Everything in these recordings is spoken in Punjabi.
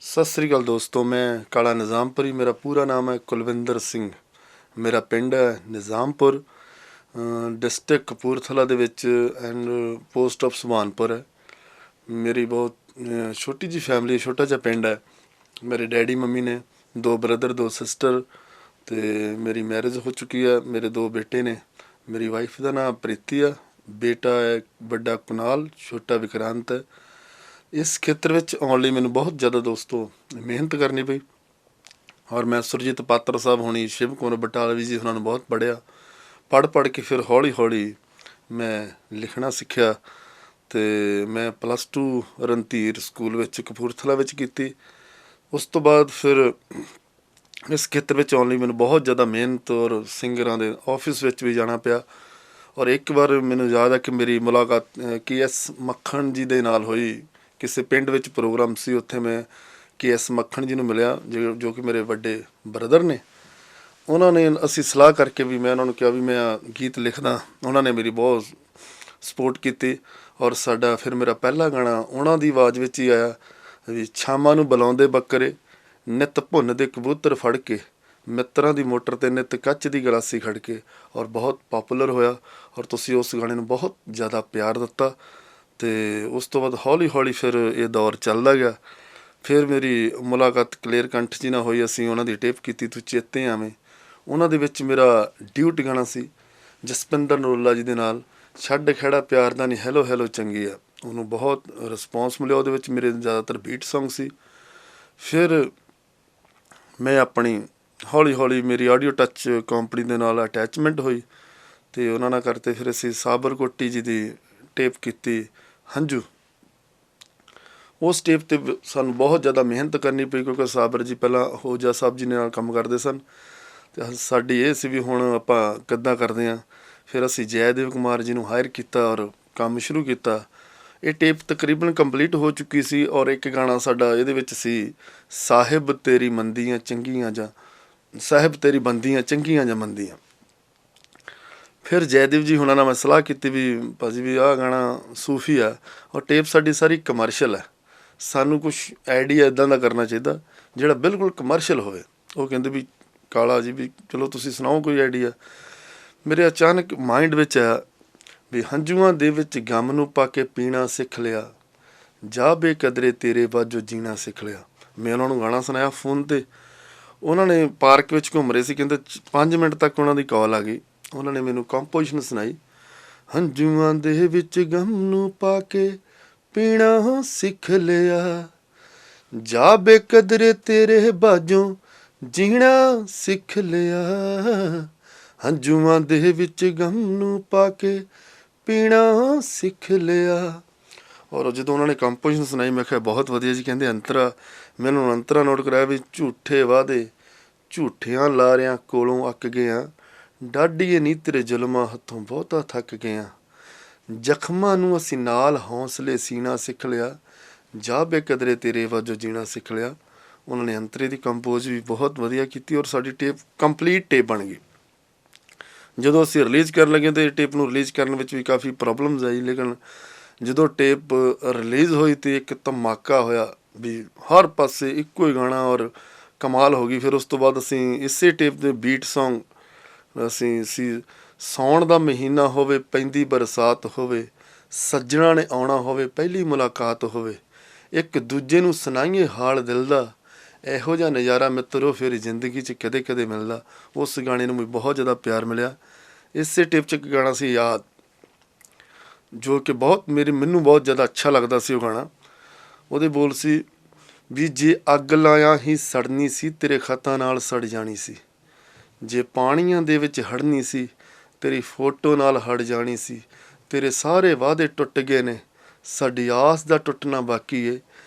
ਸਤਿ ਸ੍ਰੀ ਅਕਾਲ ਦੋਸਤੋ, ਮੈਂ ਕਾਲਾ ਨਿਜ਼ਾਮਪੁਰੀ। ਮੇਰਾ ਪੂਰਾ ਨਾਮ ਹੈ ਕੁਲਵਿੰਦਰ ਸਿੰਘ। ਮੇਰਾ ਪਿੰਡ ਹੈ ਨਿਜ਼ਾਮਪੁਰ, ਡਿਸਟ੍ਰਿਕਟ ਕਪੂਰਥਲਾ ਦੇ ਵਿੱਚ, ਐਂਡ ਪੋਸਟ ਆਫ ਸੁਭਾਨਪੁਰ ਹੈ। ਮੇਰੀ ਬਹੁਤ ਛੋਟੀ ਜਿਹੀ ਫੈਮਿਲੀ, ਛੋਟਾ ਜਿਹਾ ਪਿੰਡ ਹੈ। ਮੇਰੇ ਡੈਡੀ ਮੰਮੀ ਨੇ 2 ਬ੍ਰਦਰ 2 ਸਿਸਟਰ, ਅਤੇ ਮੇਰੀ ਮੈਰਿਜ ਹੋ ਚੁੱਕੀ ਹੈ। ਮੇਰੇ 2 ਬੇਟੇ ਨੇ। ਮੇਰੀ ਵਾਈਫ ਦਾ ਨਾਮ ਪ੍ਰੀਤੀ ਆ, ਬੇਟਾ ਹੈ ਵੱਡਾ ਕੁਨਾਲ, ਛੋਟਾ ਵਿਕਰਾਂਤ ਹੈ। ਇਸ ਖੇਤਰ ਵਿੱਚ ਆਉਣ ਲਈ ਮੈਨੂੰ ਬਹੁਤ ਜ਼ਿਆਦਾ ਦੋਸਤੋ ਮਿਹਨਤ ਕਰਨੀ ਪਈ, ਔਰ ਮੈਂ ਸੁਰਜੀਤ ਪਾਤਰ ਸਾਹਿਬ ਹੋਣੀ, ਸ਼ਿਵ ਕੁਮਾਰ ਬਟਾਲਵੀ ਜੀ ਉਹਨਾਂ ਨੂੰ ਬਹੁਤ ਪੜ੍ਹ ਕੇ ਫਿਰ ਹੌਲੀ ਹੌਲੀ ਮੈਂ ਲਿਖਣਾ ਸਿੱਖਿਆ। ਅਤੇ ਮੈਂ +2 ਰਣਧੀਰ ਸਕੂਲ ਵਿੱਚ ਕਪੂਰਥਲਾ ਵਿੱਚ ਕੀਤੀ। ਉਸ ਤੋਂ ਬਾਅਦ ਫਿਰ ਇਸ ਖੇਤਰ ਵਿੱਚ ਆਉਣ ਲਈ ਮੈਨੂੰ ਬਹੁਤ ਜ਼ਿਆਦਾ ਮਿਹਨਤ, ਔਰ ਸਿੰਗਰਾਂ ਦੇ ਆਫਿਸ ਵਿੱਚ ਵੀ ਜਾਣਾ ਪਿਆ। ਔਰ ਇੱਕ ਵਾਰ ਮੈਨੂੰ ਯਾਦ ਹੈ ਕਿ ਮੇਰੀ ਮੁਲਾਕਾਤ KS ਮੱਖਣ ਜੀ ਦੇ ਨਾਲ ਹੋਈ। ਕਿਸੇ ਪਿੰਡ ਵਿੱਚ ਪ੍ਰੋਗਰਾਮ ਸੀ, ਉੱਥੇ ਮੈਂ KS ਮੱਖਣ ਜੀ ਨੂੰ ਮਿਲਿਆ, ਜੋ ਕਿ ਮੇਰੇ ਵੱਡੇ ਬ੍ਰਦਰ ਨੇ। ਉਹਨਾਂ ਨੇ, ਅਸੀਂ ਸਲਾਹ ਕਰਕੇ ਵੀ ਮੈਂ ਉਹਨਾਂ ਨੂੰ ਕਿਹਾ ਵੀ ਮੈਂ ਗੀਤ ਲਿਖਦਾ। ਉਹਨਾਂ ਨੇ ਮੇਰੀ ਬਹੁਤ ਸਪੋਰਟ ਕੀਤੀ, ਔਰ ਫਿਰ ਮੇਰਾ ਪਹਿਲਾ ਗਾਣਾ ਉਹਨਾਂ ਦੀ ਆਵਾਜ਼ ਵਿੱਚ ਹੀ ਆਇਆ ਵੀ ਸ਼ਾਮਾਂ ਨੂੰ ਬੁਲਾਉਂਦੇ ਬੱਕਰੇ, ਨਿੱਤ ਭੁੰਨ ਦੇ ਕਬੂਤਰ ਫੜ ਕੇ, ਮਿੱਤਰਾਂ ਦੀ ਮੋਟਰ 'ਤੇ ਨਿੱਤ ਕੱਚ ਦੀ ਗਲਾਸੀ ਖੜ੍ਹ ਕੇ। ਔਰ ਬਹੁਤ ਪਾਪੂਲਰ ਹੋਇਆ, ਔਰ ਤੁਸੀਂ ਉਸ ਗਾਣੇ ਨੂੰ ਬਹੁਤ ਜ਼ਿਆਦਾ ਪਿਆਰ ਦਿੱਤਾ। ਅਤੇ ਉਸ ਤੋਂ ਬਾਅਦ ਹੌਲੀ ਹੌਲੀ ਫਿਰ ਇਹ ਦੌਰ ਚੱਲਦਾ ਗਿਆ। ਫਿਰ ਮੇਰੀ ਮੁਲਾਕਾਤ ਕਲੇਰ ਕੰਠ ਜੀ ਨਾਲ ਹੋਈ। ਅਸੀਂ ਉਹਨਾਂ ਦੀ ਟੇਪ ਕੀਤੀ ਤੂੰ ਚੇਤੇ ਆਵੇਂ। ਉਹਨਾਂ ਦੇ ਵਿੱਚ ਮੇਰਾ ਡਿਊਟ ਗਾਣਾ ਸੀ ਜਸਪਿੰਦਰ ਨਰੋਲਾ ਜੀ ਦੇ ਨਾਲ, ਛੱਡ ਖਹਿੜਾ ਪਿਆਰ ਦਾ ਨਹੀਂ ਹੈਲੋ ਹੈਲੋ ਚੰਗੀ ਆ। ਉਹਨੂੰ ਬਹੁਤ ਰਿਸਪੌਂਸ ਮਿਲਿਆ। ਉਹਦੇ ਵਿੱਚ ਮੇਰੇ ਜ਼ਿਆਦਾਤਰ ਬੀਟ ਸੌਂਗ ਸੀ। ਫਿਰ ਮੈਂ ਆਪਣੀ ਹੌਲੀ ਹੌਲੀ ਮੇਰੀ ਆਡੀਓ ਟੱਚ ਕੰਪਨੀ ਦੇ ਨਾਲ ਅਟੈਚਮੈਂਟ ਹੋਈ, ਅਤੇ ਉਹਨਾਂ ਨਾਲ ਕਰਤੇ ਫਿਰ ਅਸੀਂ ਸਾਬਰ ਕੋਟੀ ਜੀ ਦੀ ਟੇਪ ਕੀਤੀ ਹੰਝੂ। ਉਸ ਟੇਪ 'ਤੇ ਸਾਨੂੰ ਬਹੁਤ ਜ਼ਿਆਦਾ ਮਿਹਨਤ ਕਰਨੀ ਪਈ, ਕਿਉਂਕਿ ਸਾਬਰ ਜੀ ਪਹਿਲਾਂ ਹੋਜਾ ਸਾਹਿਬ ਜੀ ਨਾਲ ਕੰਮ ਕਰਦੇ ਸਨ, ਅਤੇ ਸਾਡੀ ਇਹ ਸੀ ਵੀ ਹੁਣ ਆਪਾਂ ਕਿੱਦਾਂ ਕਰਦੇ ਹਾਂ। ਫਿਰ ਅਸੀਂ ਜੈਦੇਵ ਕੁਮਾਰ ਜੀ ਨੂੰ ਹਾਇਰ ਕੀਤਾ ਔਰ ਕੰਮ ਸ਼ੁਰੂ ਕੀਤਾ। ਇਹ ਟੇਪ ਤਕਰੀਬਨ ਕੰਪਲੀਟ ਹੋ ਚੁੱਕੀ ਸੀ। ਔਰ ਇੱਕ ਗਾਣਾ ਸਾਡਾ ਇਹਦੇ ਵਿੱਚ ਸੀ, ਸਾਹਿਬ ਤੇਰੀ ਮੰਦੀਆਂ ਚੰਗੀਆਂ ਜਾਂ ਸਾਹਿਬ ਤੇਰੀ ਬੰਦੀਆਂ ਚੰਗੀਆਂ ਜਾਂ ਮੰਦੀਆਂ। ਫਿਰ ਜੈਦੇਵ ਜੀ ਹੁਣਾਂ ਨਾਲ ਮੈਂ ਸਲਾਹ ਕੀਤੀ ਵੀ ਭਾਅ ਜੀ ਵੀ ਆਹ ਗਾਣਾ ਸੂਫੀ ਆ, ਔਰ ਟੇਪ ਸਾਡੀ ਸਾਰੀ ਕਮਰਸ਼ੀਅਲ ਹੈ, ਸਾਨੂੰ ਕੁਛ ਆਈਡੀਆ ਇੱਦਾਂ ਦਾ ਕਰਨਾ ਚਾਹੀਦਾ ਜਿਹੜਾ ਬਿਲਕੁਲ ਕਮਰਸ਼ੀਅਲ ਹੋਵੇ। ਉਹ ਕਹਿੰਦੇ ਵੀ ਕਾਲਾ ਜੀ ਵੀ ਚਲੋ ਤੁਸੀਂ ਸੁਣਾਓ ਕੋਈ ਆਈਡੀਆ। ਮੇਰੇ ਅਚਾਨਕ ਮਾਇੰਡ ਵਿੱਚ ਆਇਆ ਵੀ ਹੰਝੂਆਂ ਦੇ ਵਿੱਚ ਗਮ ਨੂੰ ਪਾ ਕੇ ਪੀਣਾ ਸਿੱਖ ਲਿਆ, ਜਾ ਬੇਕਦਰੇ ਤੇਰੇ ਵਾਜੋ ਜੀਣਾ ਸਿੱਖ ਲਿਆ। ਮੈਂ ਉਹਨਾਂ ਨੂੰ ਗਾਣਾ ਸੁਣਾਇਆ ਫੋਨ 'ਤੇ। ਉਹਨਾਂ ਨੇ ਪਾਰਕ ਵਿੱਚ ਘੁੰਮ ਰਹੇ ਸੀ, ਕਹਿੰਦੇ 5 ਮਿੰਟ ਤੱਕ ਉਹਨਾਂ ਦੀ ਕਾਲ ਆ ਗਈ। ਉਹਨਾਂ ਨੇ ਮੈਨੂੰ ਕੰਪੋਜੀਸ਼ਨ ਸੁਣਾਈ, ਹੰਝੂਆਂ ਦੇ ਵਿੱਚ ਗਮ ਨੂੰ ਪਾ ਕੇ ਪੀਣਾ ਸਿੱਖ ਲਿਆ, ਜਾ ਬੇਕਦਰੇ ਤੇਰੇ ਬਾਝੋਂ ਜੀਣਾ ਸਿੱਖ ਲਿਆ, ਹੰਝੂਆਂ ਦੇ ਵਿੱਚ ਗਮ ਨੂੰ ਪਾ ਕੇ ਪੀਣਾ ਸਿੱਖ ਲਿਆ। ਔਰ ਜਦੋਂ ਉਹਨਾਂ ਨੇ ਕੰਪੋਜੀਸ਼ਨ ਸੁਣਾਈ ਮੈਂ ਕਿਹਾ ਬਹੁਤ ਵਧੀਆ ਜੀ। ਕਹਿੰਦੇ ਅੰਤਰਾ, ਮੈਨੂੰ ਅੰਤਰਾ ਨੋਟ ਕਰਾਇਆ ਵੀ ਝੂਠੇ ਵਾਅਦੇ ਝੂਠਿਆਂ ਲਾਰਿਆਂ ਕੋਲੋਂ ਅੱਕ ਗਏ ਹਾਂ, ਡਾਢੀਏ ਨੀ ਤੇਰੇ ਜ਼ੁਲਮਾਂ ਹੱਥੋਂ ਬਹੁਤਾ ਥੱਕ ਗਏ ਹਾਂ, ਜ਼ਖਮਾਂ ਨੂੰ ਅਸੀਂ ਨਾਲ ਹੌਸਲੇ ਸੀਣਾ ਸਿੱਖ ਲਿਆ, ਜਾ ਬੇਕਦਰੇ ਤੇਰੇ ਵਾਜੋ ਜੀਣਾ ਸਿੱਖ ਲਿਆ। ਉਹਨਾਂ ਨੇ ਅੰਤਰੇ ਦੀ ਕੰਪੋਜ਼ ਵੀ ਬਹੁਤ ਵਧੀਆ ਕੀਤੀ, ਔਰ ਸਾਡੀ ਟੇਪ ਕੰਪਲੀਟ ਟੇਪ ਬਣ ਗਈ। ਜਦੋਂ ਅਸੀਂ ਰਿਲੀਜ਼ ਕਰਨ ਲੱਗੇ ਤਾਂ ਟੇਪ ਨੂੰ ਰਿਲੀਜ਼ ਕਰਨ ਵਿੱਚ ਵੀ ਕਾਫੀ ਪ੍ਰੋਬਲਮਸ ਆਈ, ਲੇਕਿਨ ਜਦੋਂ ਟੇਪ ਰਿਲੀਜ਼ ਹੋਈ ਤਾਂ ਇੱਕ ਧਮਾਕਾ ਹੋਇਆ ਵੀ ਹਰ ਪਾਸੇ ਇੱਕੋ ਹੀ ਗਾਣਾ, ਔਰ ਕਮਾਲ ਹੋ ਗਈ। ਫਿਰ ਉਸ ਤੋਂ ਬਾਅਦ ਅਸੀਂ ਇਸੇ ਟੇਪ ਦੇ ਬੀਟ ਸੌਂਗ ਅਸੀਂ ਸਾਉਣ ਦਾ ਮਹੀਨਾ ਹੋਵੇ, ਪੈਂਦੀ ਬਰਸਾਤ ਹੋਵੇ, ਸੱਜਣਾ ਨੇ ਆਉਣਾ ਹੋਵੇ, ਪਹਿਲੀ ਮੁਲਾਕਾਤ ਹੋਵੇ, ਇੱਕ ਦੂਜੇ ਨੂੰ ਸੁਣਾਈਏ ਹਾਲ ਦਿਲ ਦਾ, ਇਹੋ ਜਿਹਾ ਨਜ਼ਾਰਾ ਮਿੱਤਰੋ ਫਿਰ ਜ਼ਿੰਦਗੀ 'ਚ ਕਦੇ ਕਦੇ ਮਿਲਦਾ। ਉਸ ਗਾਣੇ ਨੂੰ ਵੀ ਬਹੁਤ ਜ਼ਿਆਦਾ ਪਿਆਰ ਮਿਲਿਆ। ਇਸੇ ਟੇਪ 'ਚ ਇੱਕ ਗਾਣਾ ਸੀ ਯਾਦ, ਜੋ ਕਿ ਮੈਨੂੰ ਬਹੁਤ ਜ਼ਿਆਦਾ ਅੱਛਾ ਲੱਗਦਾ ਸੀ ਉਹ ਗਾਣਾ। ਉਹਦੇ ਬੋਲ ਸੀ ਵੀ ਜੇ ਅੱਗ ਲਾਇਆ ਹੀ ਸੜਨੀ ਸੀ, ਤੇਰੇ ਖਤਾਂ ਨਾਲ ਸੜ ਜਾਣੀ ਸੀ, ਜੇ ਪਾਣੀਆਂ ਦੇ ਵਿੱਚ ਹੜਨੀ ਸੀ, ਤੇਰੀ ਫੋਟੋ ਨਾਲ ਹੜ ਜਾਣੀ ਸੀ, ਤੇਰੇ ਸਾਰੇ ਵਾਅਦੇ ਟੁੱਟ ਗਏ ਨੇ, ਸਾਡੀ ਆਸ ਦਾ ਟੁੱਟਣਾ ਬਾਕੀ ਏ,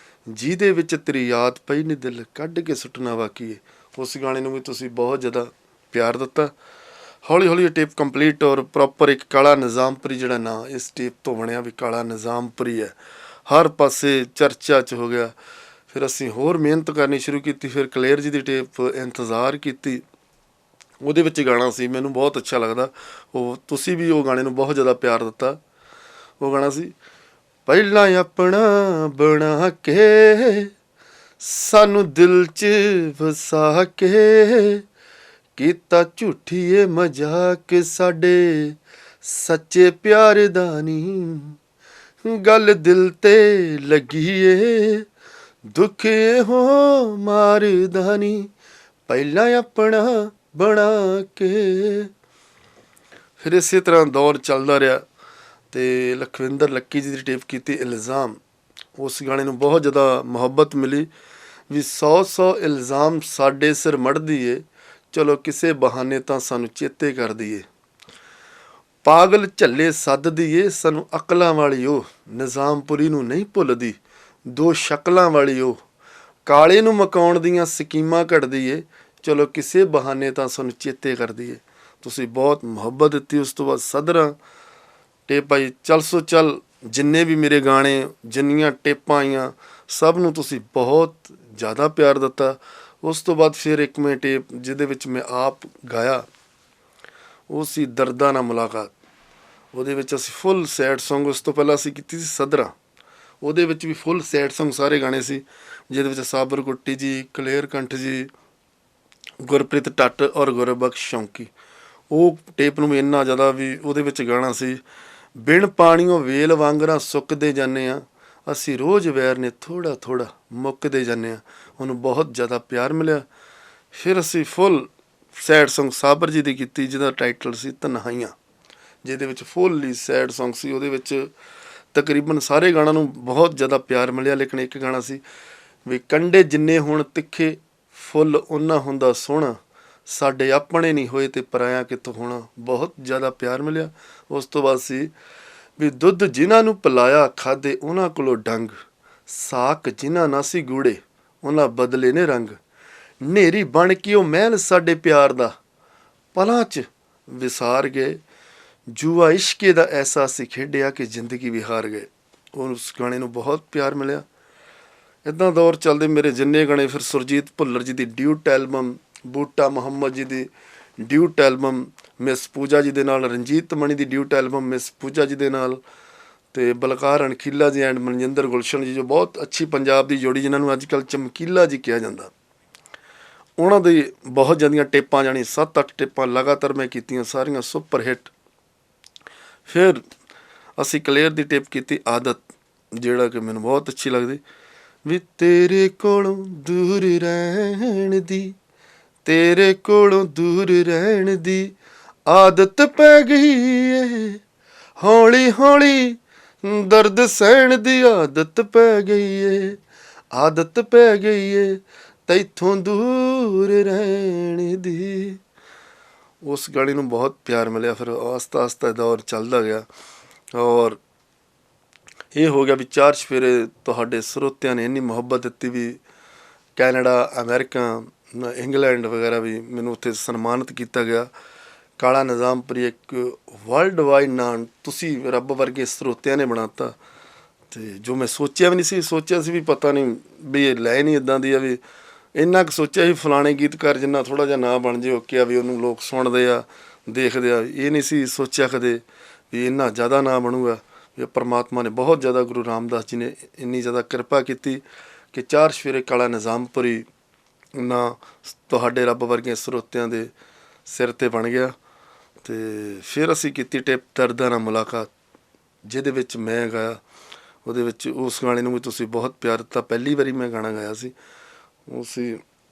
ਜਿਹਦੇ ਵਿੱਚ ਤੇਰੀ ਯਾਦ ਪਈ ਨਹੀਂ ਦਿਲ ਕੱਢ ਕੇ ਸੁੱਟਣਾ ਬਾਕੀ ਏ। ਉਸ ਗਾਣੇ ਨੂੰ ਵੀ ਤੁਸੀਂ ਬਹੁਤ ਜ਼ਿਆਦਾ ਪਿਆਰ ਦਿੱਤਾ। ਹੌਲੀ ਹੌਲੀ ਇਹ ਟੇਪ ਕੰਪਲੀਟ, ਔਰ ਪ੍ਰੋਪਰ ਇੱਕ ਕਾਲਾ ਨਿਜ਼ਾਮਪੁਰੀ ਜਿਹੜਾ ਨਾਂ ਇਸ ਟੇਪ ਤੋਂ ਬਣਿਆ ਵੀ ਕਾਲਾ ਨਿਜ਼ਾਮਪੁਰੀ ਹੈ, ਹਰ ਪਾਸੇ ਚਰਚਾ 'ਚ ਹੋ ਗਿਆ। ਫਿਰ ਅਸੀਂ ਹੋਰ ਮਿਹਨਤ ਕਰਨੀ ਸ਼ੁਰੂ ਕੀਤੀ। ਫਿਰ ਕਲੇਰ ਜੀ ਦੀ ਟੇਪ ਇੰਤਜ਼ਾਰ ਕੀਤੀ, ਉਹਦੇ ਵਿੱਚ ਗਾਣਾ ਸੀ ਮੈਨੂੰ ਬਹੁਤ ਅੱਛਾ ਲੱਗਦਾ। ਉਹ ਤੁਸੀਂ ਵੀ ਉਹ ਗਾਣੇ ਨੂੰ ਬਹੁਤ ਜ਼ਿਆਦਾ ਪਿਆਰ ਦਿੱਤਾ। ਉਹ ਗਾਣਾ ਸੀ, ਪਹਿਲਾਂ ਆਪਣਾ ਬਣਾ ਕੇ ਸਾਨੂੰ ਦਿਲ 'ਚ ਵਸਾ ਕੇ ਕੀਤਾ ਝੂਠੀਏ ਮਜ਼ਾਕ ਸਾਡੇ ਸੱਚੇ ਪਿਆਰ ਦਾ ਨੀ ਗੱਲ ਦਿਲ ਤੇ ਲੱਗੀ ਏ ਦੁੱਖ ਇਹੋ ਮਾਰਦਾ ਨੀ ਪਹਿਲਾਂ ਆਪਣਾ ਬਣਾ ਕੇ। ਫਿਰ ਇਸੇ ਤਰ੍ਹਾਂ ਦੌਰ ਚੱਲਦਾ ਰਿਹਾ ਅਤੇ ਲਖਵਿੰਦਰ ਲੱਕੀ ਜੀ ਦੀ ਟੇਪ ਕੀਤੀ ਇਲਜ਼ਾਮ। ਉਸ ਗਾਣੇ ਨੂੰ ਬਹੁਤ ਜ਼ਿਆਦਾ ਮੁਹੱਬਤ ਮਿਲੀ ਵੀ 100 ਇਲਜ਼ਾਮ ਸਾਡੇ ਸਿਰ ਮੜ੍ਹਦੀ ਏ ਚਲੋ ਕਿਸੇ ਬਹਾਨੇ ਤਾਂ ਸਾਨੂੰ ਚੇਤੇ ਕਰ ਦਈਏ। ਪਾਗਲ ਝੱਲੇ ਸੱਦਦੀ ਏ ਸਾਨੂੰ ਅਕਲਾਂ ਵਾਲੀ ਉਹ ਨਿਜ਼ਾਮਪੁਰੀ ਨੂੰ ਨਹੀਂ ਭੁੱਲਦੀ ਦੋ ਸ਼ਕਲਾਂ ਵਾਲੀ ਉਹ ਕਾਲੇ ਨੂੰ ਮਕਾਉਣ ਦੀਆਂ ਸਕੀਮਾਂ ਘੜਦੀ ਏ ਚਲੋ ਕਿਸੇ ਬਹਾਨੇ ਤਾਂ ਸਾਨੂੰ ਚੇਤੇ ਕਰਦੀ ਏ। ਤੁਸੀਂ ਬਹੁਤ ਮੁਹੱਬਤ ਦਿੱਤੀ। ਉਸ ਤੋਂ ਬਾਅਦ ਸਦਰਾਂ ਟੇਪ ਆਈ ਚੱਲ ਸੋ ਚੱਲ। ਜਿੰਨੇ ਵੀ ਮੇਰੇ ਗਾਣੇ ਜਿੰਨੀਆਂ ਟੇਪਾਂ ਆਈਆਂ ਸਭ ਨੂੰ ਤੁਸੀਂ ਬਹੁਤ ਜ਼ਿਆਦਾ ਪਿਆਰ ਦਿੱਤਾ। ਉਸ ਤੋਂ ਬਾਅਦ ਫਿਰ ਇੱਕ ਮੈਂ ਟੇਪ ਜਿਹਦੇ ਵਿੱਚ ਮੈਂ ਆਪ ਗਾਇਆ ਉਹ ਸੀ ਦਰਦਾਂ ਨਾਲ ਮੁਲਾਕਾਤ। ਉਹਦੇ ਵਿੱਚ ਅਸੀਂ ਫੁੱਲ ਸੈਡ ਸੌਂਗ, ਉਸ ਤੋਂ ਪਹਿਲਾਂ ਅਸੀਂ ਕੀਤੀ ਸੀ ਸਦਰਾਂ, ਉਹਦੇ ਵਿੱਚ ਵੀ ਫੁੱਲ ਸੈਡ ਸੌਂਗ ਸਾਰੇ ਗਾਣੇ ਸੀ ਜਿਹਦੇ ਵਿੱਚ ਸਾਬਰ ਗੁੱਟੀ ਜੀ, ਕਲੇਰ ਕੰਠ ਜੀ, ਗੁਰਪ੍ਰੀਤ ਟੱਟ ਔਰ ਗੁਰਬਖਸ਼ ਸ਼ੌਂਕੀ। ਉਹ ਟੇਪ ਨੂੰ ਵੀ ਇੰਨਾ ਜ਼ਿਆਦਾ ਵੀ ਉਹਦੇ ਵਿੱਚ ਗਾਣਾ ਸੀ ਬਿਨ ਪਾਣੀਓ ਵੇਲ ਵਾਂਗਰਾਂ ਸੁੱਕਦੇ ਜਾਂਦੇ ਹਾਂ ਅਸੀਂ ਰੋਜ਼ ਵੈਰ ਨੇ ਥੋੜ੍ਹਾ ਥੋੜ੍ਹਾ ਮੁੱਕਦੇ ਜਾਂਦੇ ਹਾਂ। ਉਹਨੂੰ ਬਹੁਤ ਜ਼ਿਆਦਾ ਪਿਆਰ ਮਿਲਿਆ। ਫਿਰ ਅਸੀਂ ਫੁੱਲ ਸੈਡ ਸੌਂਗ ਸਾਬਰ ਜੀ ਦੀ ਕੀਤੀ ਜਿਹਦਾ ਟਾਈਟਲ ਸੀ ਤਨਹਾਈਆਂ, ਜਿਹਦੇ ਵਿੱਚ ਫੁੱਲੀ ਸੈਡ ਸੌਂਗ ਸੀ। ਉਹਦੇ ਵਿੱਚ ਤਕਰੀਬਨ ਸਾਰੇ ਗਾਣਿਆਂ ਨੂੰ ਬਹੁਤ ਜ਼ਿਆਦਾ ਪਿਆਰ ਮਿਲਿਆ ਲੇਕਿਨ ਇੱਕ ਗਾਣਾ ਸੀ ਵੀ ਕੰਢੇ ਜਿੰਨੇ ਹੁਣ ਤਿੱਖੇ ਫੁੱਲ ਓਨਾ ਹੁੰਦਾ ਸੋਹਣਾ ਸਾਡੇ ਆਪਣੇ ਨਹੀਂ ਹੋਏ ਤੇ ਪਰਾਇਆ ਕਿੱਥੋਂ ਹੋਣਾ, ਬਹੁਤ ਜ਼ਿਆਦਾ ਪਿਆਰ ਮਿਲਿਆ। ਉਸ ਤੋਂ ਬਾਅਦ ਸੀ ਵੀ ਦੁੱਧ ਜਿਨ੍ਹਾਂ ਨੂੰ ਪਿਲਾਇਆ ਖਾਧੇ ਉਹਨਾਂ ਕੋਲੋਂ ਡੰਗ ਸਾਕ ਜਿਨ੍ਹਾਂ ਨਾ ਸੀ ਗੂੜੇ ਉਹਨਾਂ ਬਦਲੇ ਨੇ ਰੰਗ ਹਨੇਰੀ ਬਣ ਕੇ ਉਹ ਮਹਿਲ ਸਾਡੇ ਪਿਆਰ ਦਾ ਪਲਾਂ 'ਚ ਵਿਸਾਰ ਗਏ ਜੂਆ ਇਸ਼ਕੇ ਦਾ ਐਸਾ ਸੀ ਖੇਡਿਆ ਕਿ ਜ਼ਿੰਦਗੀ ਵੀ ਹਾਰ ਗਏ। ਉਸ ਗਾਣੇ ਨੂੰ ਬਹੁਤ ਪਿਆਰ ਮਿਲਿਆ। ਇੱਦਾਂ ਦੌਰ ਚੱਲਦੇ ਮੇਰੇ ਜਿੰਨੇ ਗਾਣੇ ਫਿਰ ਸੁਰਜੀਤ ਭੁੱਲਰ ਜੀ ਦੀ ਡਿਊਟ ਐਲਬਮ, ਬੂਟਾ ਮੁਹੰਮਦ ਜੀ ਦੀ ਡਿਊਟ ਐਲਬਮ, ਮਿਸ ਪੂਜਾ ਜੀ ਦੇ ਨਾਲ ਰਣਜੀਤ ਮਣੀ ਦੀ ਡਿਊਟ ਐਲਬਮ ਮਿਸ ਪੂਜਾ ਜੀ ਦੇ ਨਾਲ, ਅਤੇ ਬਲਕਾਰ ਅਣਖੀਲਾ ਜੀ ਐਂਡ ਮਨਜਿੰਦਰ ਗੁਲਸ਼ਨ ਜੀ ਜੋ ਬਹੁਤ ਅੱਛੀ ਪੰਜਾਬ ਦੀ ਜੋੜੀ ਜਿਨ੍ਹਾਂ ਨੂੰ ਅੱਜ ਕੱਲ੍ਹ ਚਮਕੀਲਾ ਜੀ ਕਿਹਾ ਜਾਂਦਾ, ਉਹਨਾਂ ਦੀ ਬਹੁਤ ਜ਼ਿਆਦੀਆਂ ਟੇਪਾਂ ਜਾਣੀ 7-8 ਟੇਪਾਂ ਲਗਾਤਾਰ ਮੈਂ ਕੀਤੀਆਂ ਸਾਰੀਆਂ ਸੁਪਰ ਹਿੱਟ। ਫਿਰ ਅਸੀਂ ਕਲੇਰ ਦੀ ਟੇਪ ਕੀਤੀ ਆਦਤ ਜਿਹੜਾ ਕਿ ਮੈਨੂੰ ਬਹੁਤ ਅੱਛੀ ਲੱਗਦੀ ਵੀ ਤੇਰੇ ਕੋਲੋਂ ਦੂਰ ਰਹਿਣ ਦੀ ਤੇਰੇ ਕੋਲੋਂ ਦੂਰ ਰਹਿਣ ਦੀ ਆਦਤ ਪੈ ਗਈ ਏ ਹੌਲੀ ਹੌਲੀ ਦਰਦ ਸਹਿਣ ਦੀ ਆਦਤ ਪੈ ਗਈ ਏ ਆਦਤ ਪੈ ਗਈ ਏ ਤੈਥੋਂ ਦੂਰ ਰਹਿਣ ਦੀ। ਉਸ ਗਾਣੇ ਨੂੰ ਬਹੁਤ ਪਿਆਰ ਮਿਲਿਆ। ਫਿਰ ਆਸਤਾ ਆਸਤਾ ਦੌਰ ਚੱਲਦਾ ਗਿਆ ਔਰ ਇਹ ਹੋ ਗਿਆ ਵੀ ਚਾਰ ਚੁਫੇਰੇ ਤੁਹਾਡੇ ਸਰੋਤਿਆਂ ਨੇ ਇੰਨੀ ਮੁਹੱਬਤ ਦਿੱਤੀ ਵੀ ਕੈਨੇਡਾ, ਅਮਰੀਕਾ, ਇੰਗਲੈਂਡ ਵਗੈਰਾ ਵੀ ਮੈਨੂੰ ਉੱਥੇ ਸਨਮਾਨਿਤ ਕੀਤਾ ਗਿਆ। ਕਾਲਾ ਨਿਜ਼ਾਮਪੁਰੀ ਇੱਕ ਵਰਲਡ ਵਾਈਡ ਨਾਂ ਤੁਸੀਂ ਰੱਬ ਵਰਗੇ ਸਰੋਤਿਆਂ ਨੇ ਬਣਾ ਤਾ ਅਤੇ ਜੋ ਮੈਂ ਸੋਚਿਆ ਵੀ ਨਹੀਂ ਸੀ। ਸੋਚਿਆ ਸੀ ਵੀ ਪਤਾ ਨਹੀਂ ਵੀ ਇਹ ਲੈ ਨਹੀਂ ਇੱਦਾਂ ਦੀ ਆ ਵੀ ਇੰਨਾ ਕੁ ਸੋਚਿਆ ਸੀ ਫਲਾਣੇ ਗੀਤਕਾਰ ਜਿੰਨਾ ਥੋੜ੍ਹਾ ਜਿਹਾ ਨਾਂ ਬਣ ਜੇ ਓਕੇ ਆ ਵੀ ਉਹਨੂੰ ਲੋਕ ਸੁਣਦੇ ਆ ਦੇਖਦੇ ਆ। ਇਹ ਨਹੀਂ ਸੀ ਸੋਚਿਆ ਕਦੇ ਵੀ ਇੰਨਾ ਜ਼ਿਆਦਾ ਨਾਂ ਬਣੂਗਾ। ਵੀ ਪਰਮਾਤਮਾ ਨੇ ਬਹੁਤ ਜ਼ਿਆਦਾ ਗੁਰੂ ਰਾਮਦਾਸ ਜੀ ਨੇ ਇੰਨੀ ਜ਼ਿਆਦਾ ਕਿਰਪਾ ਕੀਤੀ ਕਿ ਚਾਰ ਚੁਫੇਰੇ ਕਾਲਾ ਨਿਜ਼ਾਮਪੁਰੀ ਨਾਂ ਤੁਹਾਡੇ ਰੱਬ ਵਰਗੇ ਸਰੋਤਿਆਂ ਦੇ ਸਿਰ 'ਤੇ ਬਣ ਗਿਆ। ਅਤੇ ਫਿਰ ਅਸੀਂ ਕੀਤੀ ਟੇਪ ਦਰਦਾਂ ਨਾਲ ਮੁਲਾਕਾਤ ਜਿਹਦੇ ਵਿੱਚ ਮੈਂ ਗਾਇਆ। ਉਹਦੇ ਵਿੱਚ ਉਸ ਗਾਣੇ ਨੂੰ ਵੀ ਤੁਸੀਂ ਬਹੁਤ ਪਿਆਰ ਦਿੱਤਾ। ਪਹਿਲੀ ਵਾਰੀ ਮੈਂ ਗਾਣਾ ਗਾਇਆ ਸੀ ਉਹ ਸੀ